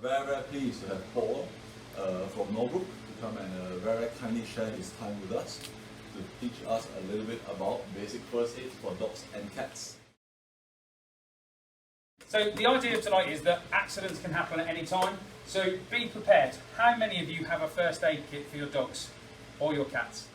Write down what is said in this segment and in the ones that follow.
very pleased to have Paul from Norfolk to come and very kindly share his time with us to teach us a little bit about basic first aid for dogs and cats. So the idea of tonight is that accidents can happen at any time, so be prepared. How many of you have a first aid kit for your dogs or your cats?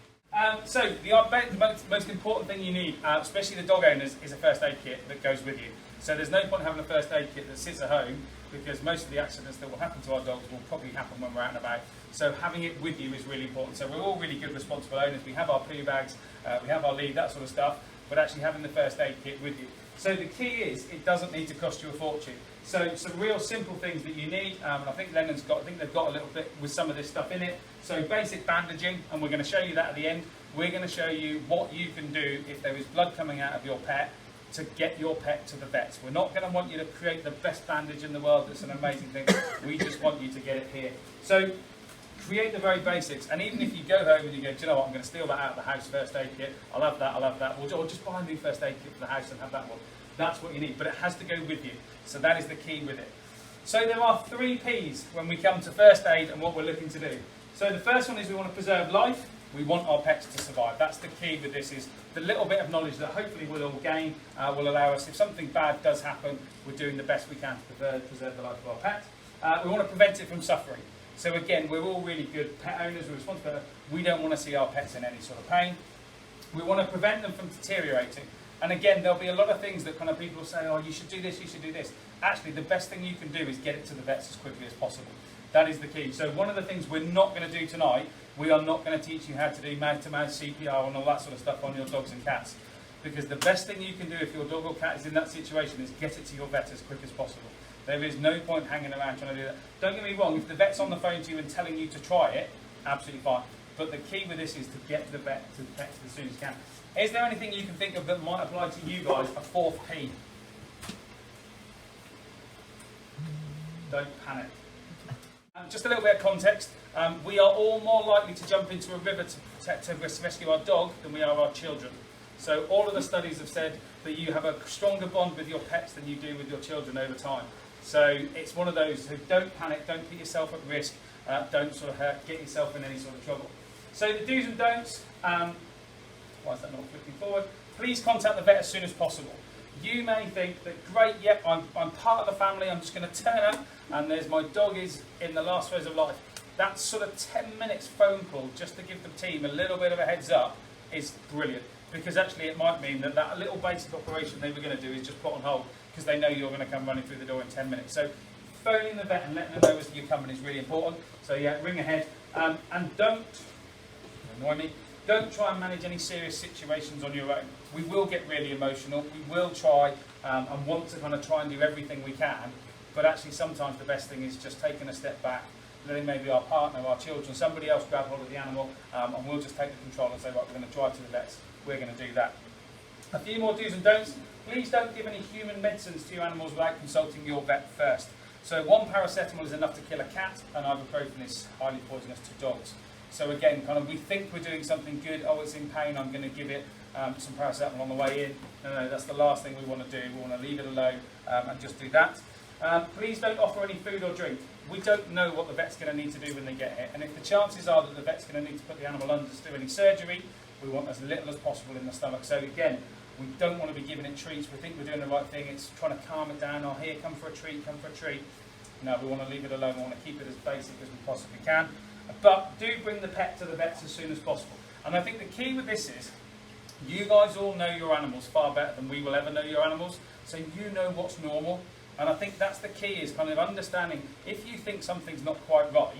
So the most important thing you need, especially the dog owners, is a first aid kit that goes with you. So there's no point having a first aid kit that sits at home, because most of the accidents that will happen to our dogs will probably happen when we're out and about. So having it with you is really important. So we're all really good responsible owners. We have our poo bags, we have our lead, that sort of stuff, but actually having the first aid kit with you. So the key is, it doesn't need to cost you a fortune. So some real simple things that you need, and I think they've got a little bit with some of this stuff in it. So basic bandaging, and we're going to show you that at the end. We're going to show you what you can do if there is blood coming out of your pet to get your pet to the vets. We're not going to want you to create the best bandage in the world. That's an amazing thing. We just want you to get it here. So create the very basics, and even if you go home and you go, do you know what, I'm going to steal that out of the house, first aid kit, I'll have that, or just buy a new first aid kit for the house and have that one. That's what you need, but it has to go with you. So that is the key with it. So there are 3 P's when we come to first aid and what we're looking to do. So the first one is we want to preserve life. We want our pets to survive. That's the key with this, is the little bit of knowledge that hopefully we'll all gain will allow us, if something bad does happen, we're doing the best we can to preserve the life of our pet. We want to prevent it from suffering. So again, we're all really good pet owners, we're responsible. We don't want to see our pets in any sort of pain. We want to prevent them from deteriorating. And again, there'll be a lot of things that kind of people will say, oh, you should do this, you should do this. Actually, the best thing you can do is get it to the vets as quickly as possible. That is the key. So one of the things we're not going to do tonight, we are not going to teach you how to do mouth-to-mouth CPR and all that sort of stuff on your dogs and cats. Because the best thing you can do if your dog or cat is in that situation is get it to your vet as quick as possible. There is no point hanging around trying to do that. Don't get me wrong, if the vet's on the phone to you and telling you to try it, absolutely fine. But the key with this is to get the vet to the pet as soon as you can. Is there anything you can think of that might apply to you guys, a 4th P? Don't panic. Just a little bit of context. We are all more likely to jump into a river to rescue our dog than we are our children. So all of the studies have said that you have a stronger bond with your pets than you do with your children over time. So it's one of those who don't panic, don't put yourself at risk, don't sort of get yourself in any sort of trouble. So the do's and don'ts, why is that not flicking forward? Please contact the vet as soon as possible. You may think that, great, yep, I'm part of the family, I'm just going to turn up and there's my dog is in the last phase of life. That sort of 10 minutes phone call just to give the team a little bit of a heads up is brilliant, because actually it might mean that that little basic operation they were going to do is just put on hold because they know you're going to come running through the door in 10 minutes. So phoning the vet and letting them know that you're coming is really important. So yeah, ring ahead, and don't try and manage any serious situations on your own. We will get really emotional, we will try and want to kind of try and do everything we can, but actually sometimes the best thing is just taking a step back, letting maybe our partner, our children, somebody else grab hold of the animal, and we'll just take the control and say, right, we're going to drive to the vets, we're going to do that. A few more do's and don'ts. Please don't give any human medicines to your animals without consulting your vet first. So 1 paracetamol is enough to kill a cat, and ibuprofen is highly poisonous to dogs. So again, kind of we think we're doing something good, oh, it's in pain, I'm going to give it some paracetamol on the way in. No, that's the last thing we want to do. We want to leave it alone and just do that. Please don't offer any food or drink. We don't know what the vet's going to need to do when they get here, and if the chances are that the vet's going to need to put the animal under to do any surgery, we want as little as possible in the stomach. So again, we don't want to be giving it treats. We think we're doing the right thing. It's trying to calm it down. Oh, here, come for a treat, come for a treat. No, we want to leave it alone. We want to keep it as basic as we possibly can. But do bring the pet to the vets as soon as possible. And I think the key with this is, you guys all know your animals far better than we will ever know your animals. So you know what's normal. And I think that's the key, is kind of understanding, if you think something's not quite right,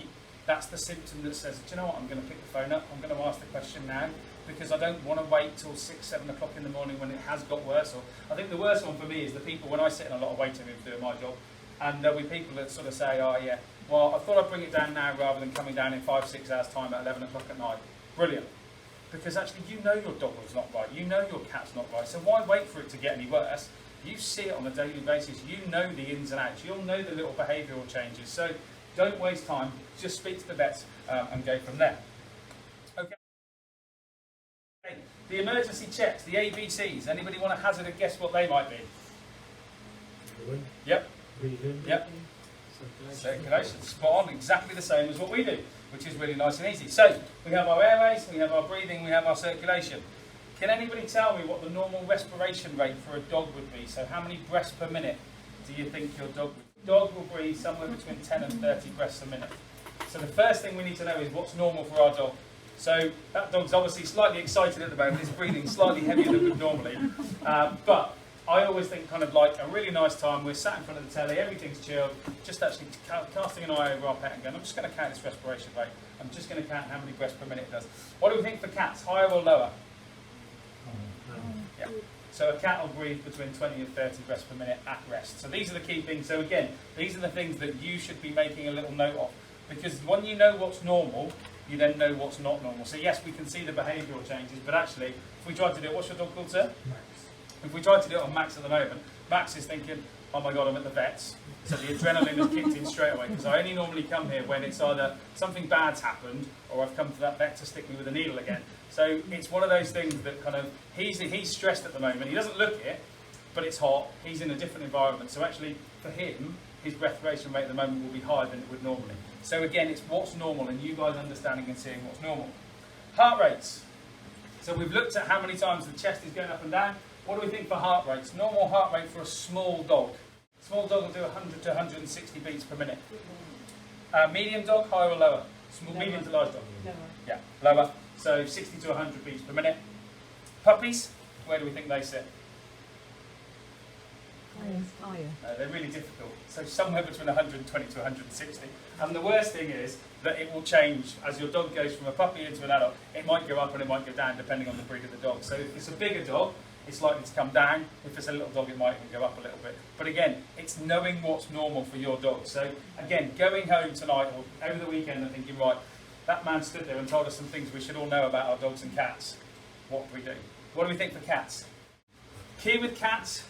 that's the symptom that says, do you know what, I'm going to pick the phone up, I'm going to ask the question now, because I don't want to wait till 6, 7 o'clock in the morning when it has got worse. Or I think the worst one for me is the people, when I sit in a lot of waiting rooms doing my job, and there'll be people that sort of say, oh yeah, well, I thought I'd bring it down now rather than coming down in 5, 6 hours time at 11 o'clock at night. Brilliant. Because actually you know your dog was not right, you know your cat's not right, so why wait for it to get any worse? You see it on a daily basis, you know the ins and outs, you'll know the little behavioural changes, so don't waste time, just speak to the vets and go from there. Okay. The emergency checks, the ABCs, anybody want to hazard a guess what they might be? Breathing. Yep. Breathing. Yep. Circulation, spot on, exactly the same as what we do, which is really nice and easy. So, we have our airways, we have our breathing, we have our circulation. Can anybody tell me what the normal respiration rate for a dog would be? So how many breaths per minute do you think your dog would? Dog will breathe somewhere between 10 and 30 breaths a minute. So the first thing we need to know is what's normal for our dog. So that dog's obviously slightly excited at the moment, it's breathing slightly heavier than would normally. But I always think kind of like a really nice time, we're sat in front of the telly, everything's chilled, just actually casting an eye over our pet and going, I'm just going to count this respiration rate. I'm just going to count how many breaths per minute it does. What do we think for cats, higher or lower? Yeah. So a cat will breathe between 20 and 30 breaths per minute at rest. So these are the key things. So again, these are the things that you should be making a little note of. Because when you know what's normal, you then know what's not normal. So yes, we can see the behavioural changes, but actually, if we tried to do it, what's your dog called, sir? Max. If we tried to do it on Max at the moment, Max is thinking, oh my God, I'm at the vet's. So the adrenaline has kicked in straight away, because I only normally come here when it's either something bad's happened, or I've come to that vet to stick me with a needle again. So it's one of those things that kind of, he's stressed at the moment, he doesn't look it, but it's hot, he's in a different environment. So actually, for him, his respiration rate at the moment will be higher than it would normally. So again, it's what's normal, and you guys understanding and seeing what's normal. Heart rates. So we've looked at how many times the chest is going up and down. What do we think for heart rates? Normal heart rate for a small dog. Small dog will do 100 to 160 beats per minute. Medium dog, higher or lower? Small, lower. Medium to large dog? Lower. Yeah, lower. So 60 to 100 beats per minute. Puppies, where do we think they sit? Higher. They're really difficult. So somewhere between 120 to 160. And the worst thing is that it will change as your dog goes from a puppy into an adult. It might go up and it might go down depending on the breed of the dog. So if it's a bigger dog, it's likely to come down. If it's a little dog, it might even go up a little bit. But again, it's knowing what's normal for your dog. So again, going home tonight or over the weekend and thinking, right, that man stood there and told us some things we should all know about our dogs and cats. What do we do? What do we think for cats? Key with cats,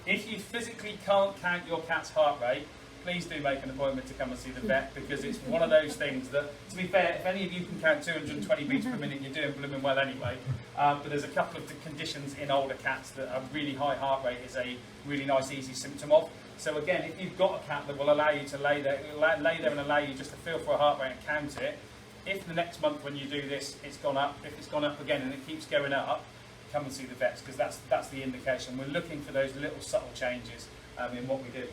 if you physically can't count your cat's heart rate, please do make an appointment to come and see the vet, because it's one of those things that, to be fair, if any of you can count 220 beats per minute, you're doing blooming well anyway. But there's a couple of conditions in older cats that a really high heart rate is a really nice, easy symptom of. So again, if you've got a cat that will allow you to lay there and allow you just to feel for a heart rate and count it, if the next month when you do this, it's gone up, if it's gone up again and it keeps going up, come and see the vets, because that's the indication. We're looking for those little subtle changes in what we do.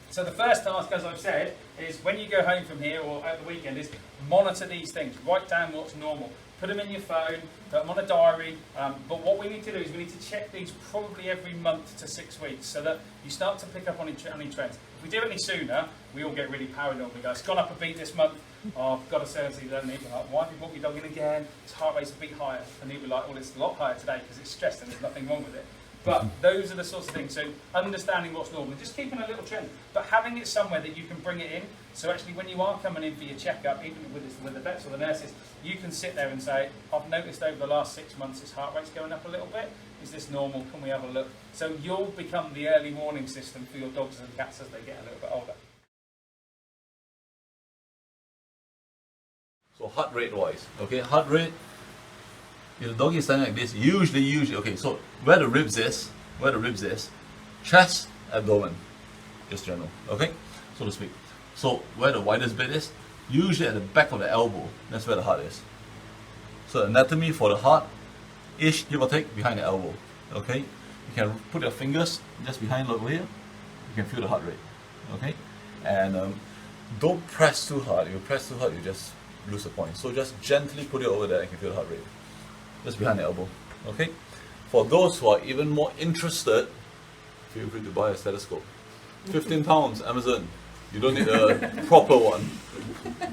So the first task, as I've said, is when you go home from here or at the weekend, is monitor these things. Write down what's normal. Put them in your phone, put them on a diary. But what we need to do is we need to check these probably every month to 6 weeks, so that you start to pick up on any trends. If we do it any sooner, we all get really paranoid. We go, it's gone up a beat this month. Oh, I've got to say, why have you brought your dog in again? His heart rate's a beat higher. And he'll be like, well, it's a lot higher today because it's stressed and there's nothing wrong with it. But those are the sorts of things. So understanding what's normal, just keeping a little trend, but having it somewhere that you can bring it in. So actually, when you are coming in for your checkup, even with the vets or the nurses, you can sit there and say, I've noticed over the last 6 months his heart rate's going up a little bit. Is this normal? Can we have a look? So you'll become the early warning system for your dogs and cats as they get a little bit older. So heart rate wise, okay, heart rate, if the doggy is standing like this, usually, okay, so where the ribs is, chest, abdomen, just general, okay, so to speak. So where the widest bit is, usually at the back of the elbow, that's where the heart is. So anatomy for the heart, ish, give or take, behind the elbow, okay. You can put your fingers just behind over here, you can feel the heart rate, okay. And don't press too hard. If you press too hard, you just lose the point. So just gently put it over there and you can feel the heart rate. Just behind the elbow. Okay? For those who are even more interested, feel free to buy a stethoscope. 15 pounds, Amazon. You don't need a proper one.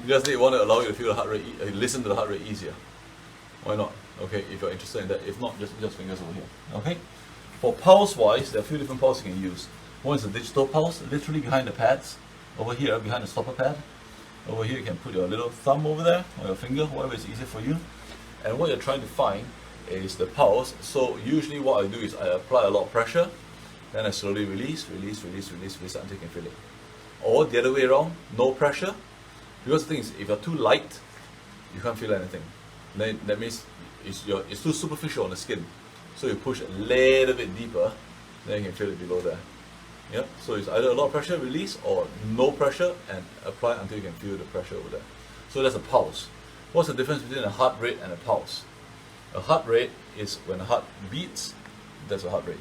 You just need one that allows you to feel the heart rate, listen to the heart rate easier. Why not? Okay, if you're interested in that. If not, just fingers over here. Okay? For pulse wise, there are a few different pulses you can use. One is a digital pulse, literally behind the pads. Over here, behind the stopper pad. Over here you can put your little thumb over there, or your finger, whatever is easier for you. And what you're trying to find is the pulse. So usually what I do is I apply a lot of pressure, then I slowly release until you can feel it. Or the other way around, no pressure. Because the thing is, if you're too light, you can't feel anything. Then that means it's too superficial on the skin. So you push a little bit deeper, then you can feel it below there. Yep. So it's either a lot of pressure, release, or no pressure and apply until you can feel the pressure over there. So that's a pulse. What's the difference between a heart rate and a pulse? A heart rate is when the heart beats, that's a heart rate.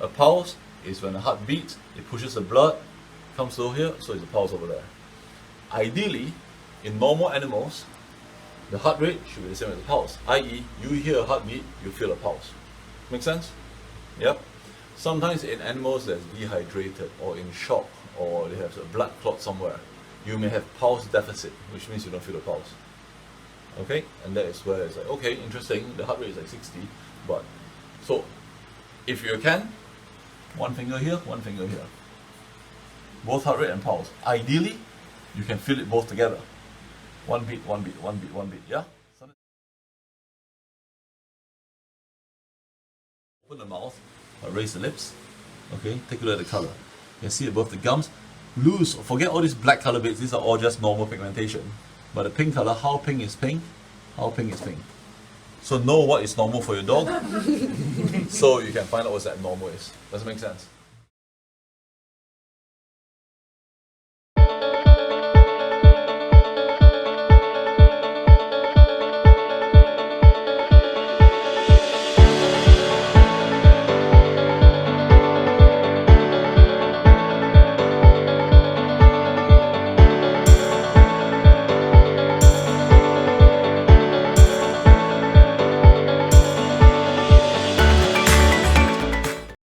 A pulse is when the heart beats, it pushes the blood, comes over here, so it's a pulse over there. Ideally, in normal animals, the heart rate should be the same as the pulse, i.e. you hear a heartbeat, you feel a pulse. Make sense? Yep. Sometimes in animals that's dehydrated or in shock or they have a blood clot somewhere, you may have pulse deficit, which means you don't feel the pulse. Okay? And that is where it's like, okay, interesting, the heart rate is like 60, but so if you can, one finger here, one finger here. Both heart rate and pulse. Ideally, you can feel it both together. One beat, one beat, one beat, one beat, yeah? Open the mouth, raise the lips. Okay, take a look at the color. You can see above the gums. Loose, forget all these black color bits, these are all just normal pigmentation. But the pink color, how pink is pink? How pink is pink? So know what is normal for your dog, so you can find out what that normal is. Does it make sense?